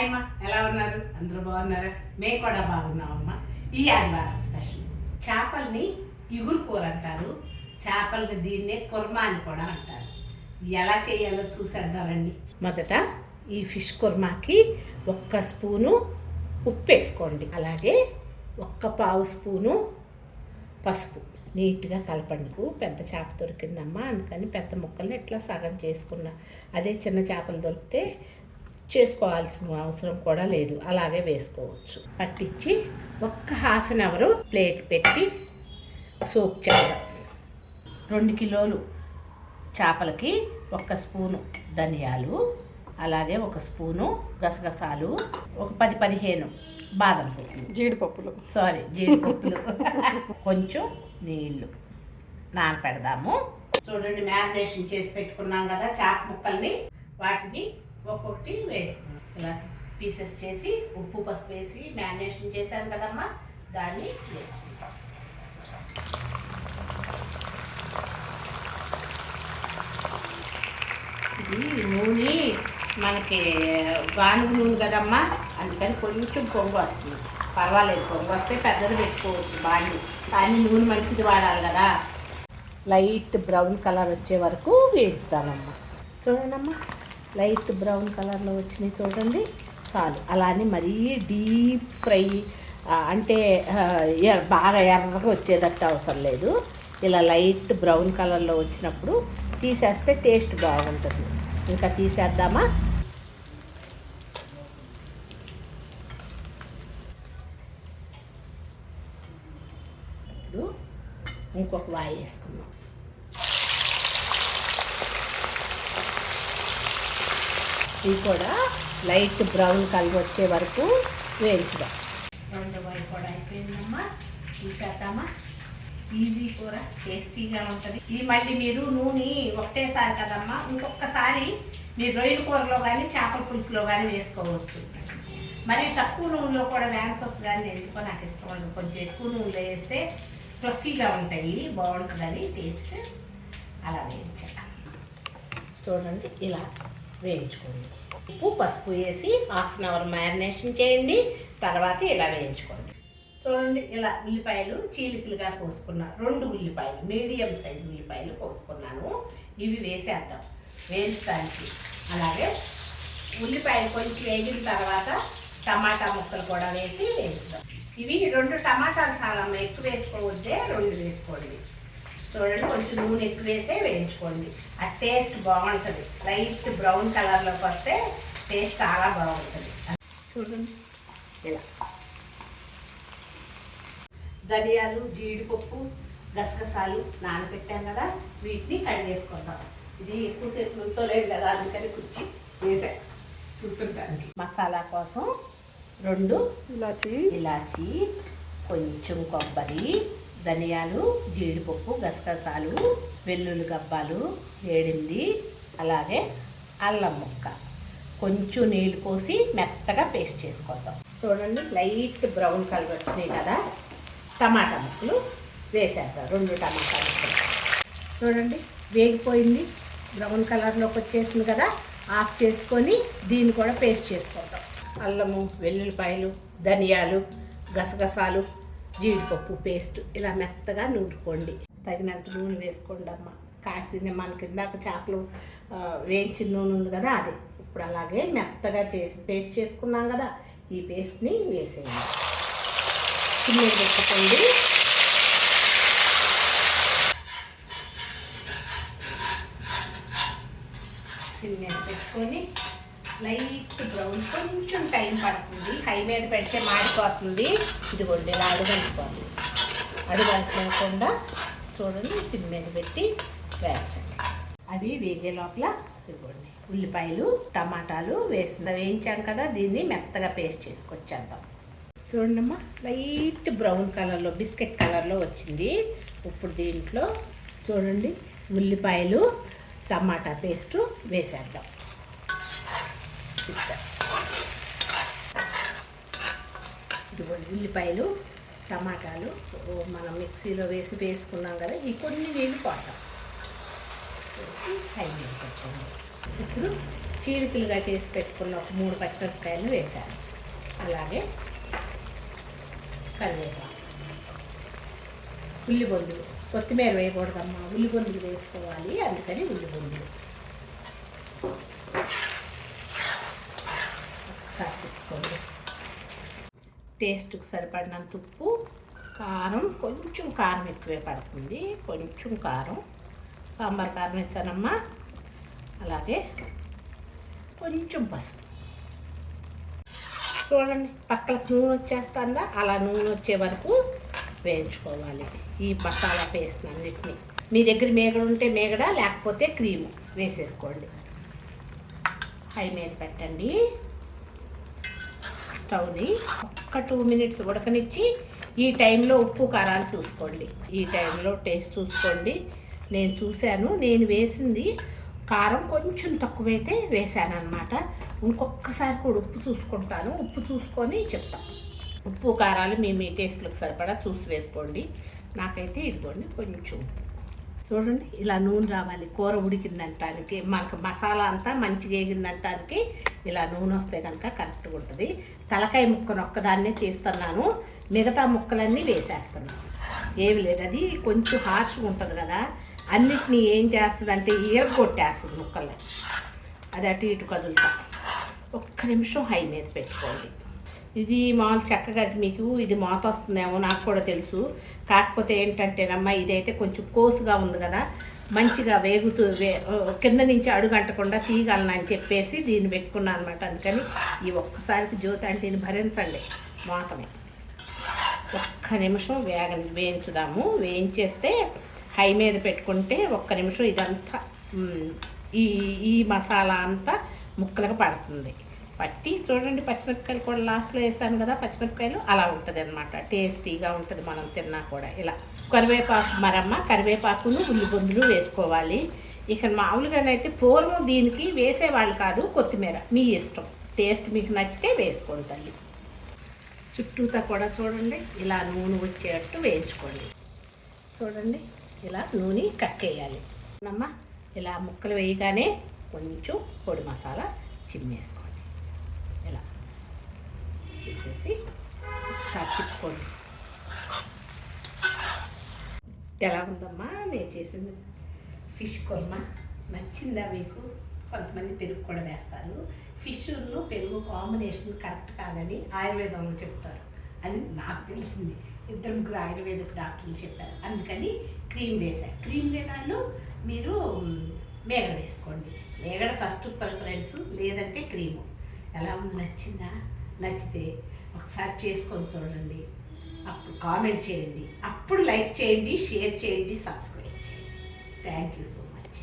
Hi అమ్మా, ఎలా ఉన్నారు? అందరూ బాగున్నారా? మేము కూడా బాగున్నామమ్మా. ఈ ఆదివారం స్పెషల్ చేపల్ని ఇగురు కూర అంటారు, చేపల్ని దీన్నే కుర్మా అని కూడా అంటారు. ఎలా చేయాలో చూసేద్దామండి. మొదట ఈ ఫిష్ కుర్మాకి 1 స్పూను ఉప్పు వేసుకోండి, అలాగే 1/4 స్పూను పసుపు. నీట్గా కలపండి. పెద్ద చేప దొరికిందమ్మా, అందుకని పెద్ద ముక్కల్ని ఇట్లా సగం చేసుకున్నా. అదే చిన్న చేపలు దొరికితే చేసుకోవాల్సిన అవసరం కూడా లేదు, అలాగే వేసుకోవచ్చు. పట్టించి 1 హాఫ్ అన్ అవర్ ప్లేట్ పెట్టి సోక్ చేద్దాం. 2 కిలోలు చేపలకి 1 స్పూను ధనియాలు, అలాగే 1 స్పూను గసగసాలు, ఒక 10-15 బాదం పప్పులు, జీడిపప్పులు, కొంచెం నీళ్ళు నానపెడదాము. చూడండి, మ్యారినేషన్ చేసి పెట్టుకున్నాం కదా చేప ముక్కల్ని, వాటిని ఒక్కొక్కటి వేసుకున్నాం. ఇలా పీసెస్ చేసి ఉప్పు పసుపు వేసి మ్యారినేషన్ చేశాను కదమ్మా, దాన్ని వేసుకుంటాం. ఇది నూనె మనకి గానుగు నూనె కదమ్మా, అందుకని కొంచెం పొంగు వస్తుంది. పర్వాలేదు, పొంగు వస్తే పెద్దది పెట్టుకోవచ్చు బాండి, కానీ నూనె మంచిది వాడాలి కదా. లైట్ బ్రౌన్ కలర్ వచ్చే వరకు వేయించుతానమ్మా. చూడండమ్మా, లైట్ బ్రౌన్ కలర్లో వచ్చినాయి చూడండి, చాలు. అలానే మరీ డీప్ ఫ్రై అంటే బాగా ఎర్రగా వచ్చేటట్టు అవసరం లేదు. ఇలా లైట్ బ్రౌన్ కలర్లో వచ్చినప్పుడు తీసేస్తే టేస్ట్ బాగుంటుంది. ఇంకా తీసేద్దామా. ఇప్పుడు ఇంకొక వాయి వేసుకున్నాం. ఇది కూడా లైట్ బ్రౌన్ కలర్ వచ్చే వరకు వేయించుదాం. 2 వాయి కూడా అయిపోయిందమ్మా, తీసేద్దామా. ఈజీ కూర, టేస్టీగా ఉంటుంది. ఇది మళ్ళీ మీరు నూనె ఒకటేసారి కదమ్మా, ఇంకొకసారి మీరు రొయ్యల కూరలో కానీ చేపల పులుసులో కానీ వేసుకోవచ్చు. మరి తక్కువ నూనెలో కూడా వేయించవచ్చు, కానీ ఎందుకో నాకు ఇష్టం ఉండదు. కొంచెం ఎక్కువ నూనెలో వేస్తే ఫ్లఫీగా ఉంటాయి, బాగుంటుందని టేస్ట్. అలా వేయించాలి. చూడండి, ఇలా వేయించుకోండి. ఉప్పు పసుపు వేసి హాఫ్ అన్ అవర్ మ్యారినేషన్ చేయండి, తర్వాత ఇలా వేయించుకోండి. చూడండి, ఇలా ఉల్లిపాయలు చీలికలుగా కోసుకున్నా. 2 ఉల్లిపాయలు, మీడియం సైజు ఉల్లిపాయలు కోసుకున్నాను. ఇవి వేసేద్దాం వేయించడానికి. అలాగే ఉల్లిపాయలు కొంచెం వేగిన తర్వాత టమాటా ముక్కలు కూడా వేసి వేయించుదాం. ఇవి 2 టమాటాలు చాలమ్మ, ఎక్కువ వేసుకోవద్దే, 2 వేసుకోండి. చూడండి, కొంచెం నూనె ఎక్కువ వేసే వేయించుకోండి, ఆ టేస్ట్ బాగుంటుంది. లైట్ బ్రౌన్ కలర్లోకి వస్తే టేస్ట్ చాలా బాగుంటుంది. చూడండి, ఇలా ధనియాలు, జీడిపప్పు, గసగసాలు నానబెట్టాం కదా, వీటిని కడిగేసుకుంటాం. ఇది ఎక్కువసేపు నుంచోలేదు కదా, అందుకని వేసా కూర్చుంటానికి. మసాలా కోసం 2 ఇలాచీ, కొంచెం కొబ్బరి, ధనియాలు, జీడిపప్పు, గసగసాలు, వెల్లుల్లి గబ్బాలు వేడింది, అలాగే అల్లం ముక్క, కొంచెం నీళ్ళు పోసి మెత్తగా పేస్ట్ చేసుకుంటాం. చూడండి, లైట్ బ్రౌన్ కలర్ వచ్చినాయి కదా, టమాటా ముక్కలు వేసేద్దాం. 2 టమాటా ముక్కలు చూడండి వేగిపోయింది, బ్రౌన్ కలర్లోకి వచ్చేసింది కదా. ఆఫ్ చేసుకొని దీన్ని కూడా పేస్ట్ చేసుకుంటాం. అల్లము, వెల్లుల్లిపాయలు, ధనియాలు, గసగసాలు, జీడిపప్పు పేస్ట్ ఇలా మెత్తగా నూరుకోండి. తగినంత నూనె వేసుకోండి అమ్మ. కాసిన మనకి ఇందాక చేపలు వేయించిన నూనె ఉంది కదా, అది ఇప్పుడు అలాగే మెత్తగా చేసి పేస్ట్ చేసుకున్నాం కదా, ఈ పేస్ట్ని వేసేయండి. చిన్న పెట్టుకోండి. సిమ్మె పెట్టుకొని లైట్ బ్రౌన్, కొంచెం టైం పడుతుంది, హై మీద పెడితే మాడిపోతుంది. ఇదిగోండి, ఇలా అడుగంటుకోండి. అడుగంటుకోకుండా చూడండి, సిమ్ మీద పెట్టి వేయించండి. అవి వేగే లోపల ఇదిగోండి, ఉల్లిపాయలు టమాటాలు వేయించాం కదా, దీన్ని మెత్తగా పేస్ట్ చేసుకొచ్చేద్దాం. చూడండమ్మా, లైట్ బ్రౌన్ కలర్లో, బిస్కెట్ కలర్లో వచ్చింది. ఇప్పుడు దీంట్లో చూడండి, ఉల్లిపాయలు టమాటా పేస్టు వేసేద్దాం. ఇదిగోండి, ఉల్లిపాయలు టమాటాలు మనం మిక్సీలో వేసుకున్నాం కదా, ఈ కొన్ని నీళ్ళు పోతాం. వేసి హై మీద పెట్టండి. ఇప్పుడు చీలికలుగా చేసి పెట్టుకున్న ఒక 3 పచ్చిమిరపకాయలు వేశాను. అలాగే కరివేపాకు, ఉల్లిబొందులు. కొత్తిమీర వేయకూడదమ్మా, ఉల్లిబొందులు వేసుకోవాలి, అందుకని ఉల్లిబొందులు. ఒకసారి తిప్పుకోండి. టేస్ట్కి సరిపడినంత ఉప్పు, కారం, కొంచెం కారం ఎక్కువే పడుతుంది, కొంచెం కారం, సాంబార్ కారం వేసానమ్మా. అలాగే కొంచెం పసుపు. చూడండి పక్కన నూనె వచ్చేస్తుందా, అలా నూనె వచ్చే వరకు వేయించుకోవాలి ఈ మసాలా పేస్ట్ అన్నిటిని. మీ దగ్గర మేగడ ఉంటే మేగడ, లేకపోతే క్రీము వేసేసుకోండి. హై మీద పెట్టండి స్టవ్ని. ఒక్క 2 మినిట్స్ ఉడకనిచ్చి ఈ టైంలో ఉప్పు కారాలు చూసుకోండి. ఈ టైంలో టేస్ట్ చూసుకోండి. నేను చూశాను, నేను వేసింది కారం కొంచెం తక్కువైతే వేసాను అనమాట. ఇంకొకసారి కూడా ఉప్పు చూసుకుంటాను, ఉప్పు చూసుకొని చెప్తాను. ఉప్పు కారాలు మీ టేస్ట్లకు సరిపడా చూసి వేసుకోండి. నాకైతే ఇదిగోండి కొంచెం చూడండి, ఇలా నూనె రావాలి. కూర ఉడికిందంటానికి, మనకు మసాలా అంతా మంచిగా వేగిందంటానికి ఇలా నూనె వస్తే కనుక కరెక్ట్గా ఉంటుంది. తలకాయ ముక్కను ఒక్కదాన్నే తీస్తున్నాను, మిగతా ముక్కలన్నీ వేసేస్తున్నాను. ఏమి లేదు, అది కొంచెం హార్ష్గా ఉంటుంది కదా, అన్నిటినీ ఏం చేస్తుంది అంటే కొట్టేస్తుంది ముక్కల్ని. అది అటు ఇటు కదులుతా. ఒక్క నిమిషం హై మీద పెట్టుకోండి. ఇది మామూలు చక్కగా మీకు ఇది మూత వస్తుందేమో నాకు కూడా తెలుసు. కాకపోతే ఏంటంటేనమ్మా, ఇదైతే కొంచెం కోసుగా ఉంది కదా, మంచిగా వేగుతూ కింద నుంచి అడుగంటకుండా తీయగలను చెప్పేసి దీన్ని పెట్టుకున్నాను అనమాట. అందుకని ఈ ఒక్కసారికి జ్యోతి అంటేని భరించండి మూతని. ఒక్క నిమిషం వేయించుదాము. వేయించేస్తే హై మీద పెట్టుకుంటే ఒక్క నిమిషం ఇదంతా ఈ మసాలా అంతా ముక్కలకు పడుతుంది. పట్టి చూడండి, పచ్చిమిరపకాయలు కూడా లాస్ట్లో వేసాను కదా, పచ్చిమిరపకాయలు అలా ఉంటుంది అనమాట. టేస్టీగా ఉంటుంది మనం తిన్నా కూడా. ఇలా కరివేపాకు మరమ్మ, కరివేపాకును ఉల్లిబొందులు వేసుకోవాలి. ఇక మామూలుగానైతే పూర్వం దీనికి వేసేవాళ్ళు కాదు, కొత్తిమీర మీ ఇష్టం. టేస్ట్ మీకు నచ్చితే వేసుకోండి తల్లి. చుట్టూతా కూడా చూడండి ఇలా నూనె వచ్చేటట్టు వేయించుకోండి. చూడండి ఇలా నూనె కక్కేయాలి అమ్మ. ఇలా ముక్కలు వేయగానే కొంచెం పొడి మసాలా చిమ్మేసుకోండి. ఇలా చేసేసి ఒకసారి తిప్పుకోండి. ఎలా ఉందమ్మా నేను చేసింది ఫిష్ కుర్మా? నచ్చిందా మీకు? కొంతమంది పెరుగు కూడా వేస్తారు. ఫిష్లో పెరుగు కాంబినేషన్ కరెక్ట్ కాదని ఆయుర్వేదంలో చెప్తారు. అని నాకు తెలిసింది. 2-3 ఆయుర్వేదిక్ డాక్టర్లు చెప్పారు. అందుకని క్రీమ్ వేశారు. క్రీమ్ లేనాళ్ళు మీరు మేగడ వేసుకోండి. మేగడ ఫస్ట్ ప్రిఫరెన్స్, లేదంటే క్రీము. ఎలా ఉంది? నచ్చిందా? నచ్చితే ఒకసారి చేసుకొని చూడండి. అప్పుడు కామెంట్ చేయండి, అప్పుడు లైక్ చేయండి, షేర్ చేయండి, సబ్స్క్రైబ్ చేయండి. Thank you so much.